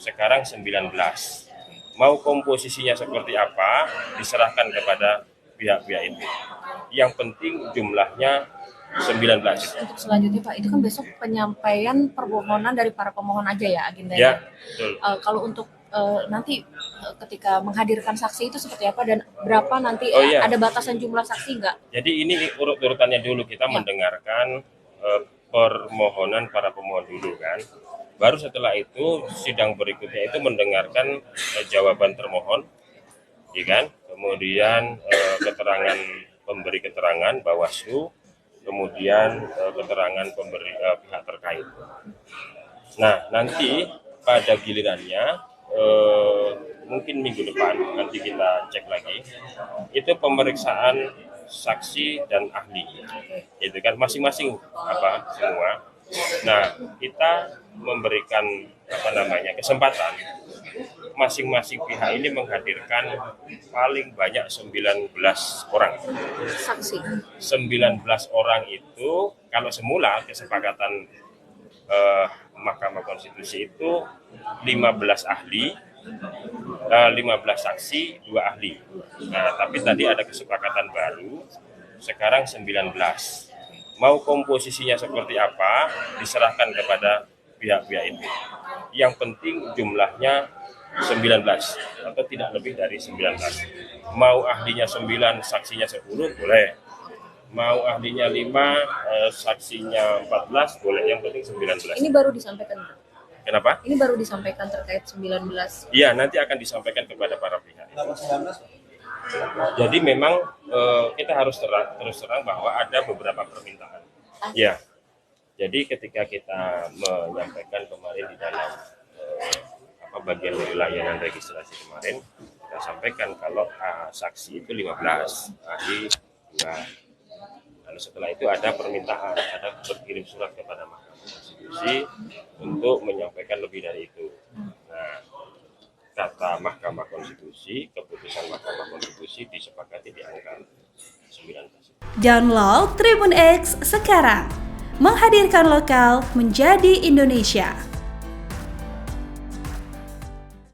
sekarang 19. Mau komposisinya seperti apa diserahkan kepada pihak-pihak itu. Yang penting jumlahnya 19. Untuk selanjutnya Pak, itu kan besok penyampaian permohonan dari para pemohon aja ya agendanya. Ya, betul. Kalau untuk nanti ketika menghadirkan saksi itu seperti apa dan berapa nanti iya. Ada batasan jumlah saksi nggak? Jadi ini urut-urutannya dulu kita mendengarkan permohonan para pemohon dulu kan. Baru setelah itu sidang berikutnya itu mendengarkan jawaban termohon, ya kan? Kemudian keterangan pemberi keterangan Bawaslu, kemudian keterangan pemberi pihak terkait. Nah, nanti pada gilirannya mungkin minggu depan nanti kita cek lagi itu pemeriksaan saksi dan ahli, itu kan masing-masing semua. Nah, kita memberikan kesempatan masing-masing pihak ini menghadirkan paling banyak 19 orang Saksi. 19 orang itu kalau semula kesepakatan Mahkamah Konstitusi itu 15 ahli, 15 saksi, 2 ahli. Nah, tapi tadi ada kesepakatan baru, sekarang 19. Mau komposisinya seperti apa diserahkan kepada pihak-pihak itu. Yang penting jumlahnya 19 atau tidak lebih dari 19. Mau ahlinya 9, saksinya 10 boleh. Mau ahlinya 5, saksinya 14 boleh. Yang penting 19. Ini baru disampaikan. Kenapa? Ini baru disampaikan terkait 19. Iya, nanti akan disampaikan kepada para pihak. Jadi memang kita harus terus terang bahwa ada beberapa permintaan. Ya, jadi ketika kita menyampaikan kemarin di dalam bagian dari layanan registrasi kemarin, kita sampaikan kalau saksi itu 15, ahli 2. Lalu setelah itu ada permintaan, ada berkirim surat kepada Mahkamah Konstitusi untuk menyampaikan lebih dari itu. Nah, kata Mahkamah Konstitusi, keputusan Mahkamah Konstitusi disepakati di angka 19. Download Tribun X sekarang, menghadirkan lokal menjadi Indonesia.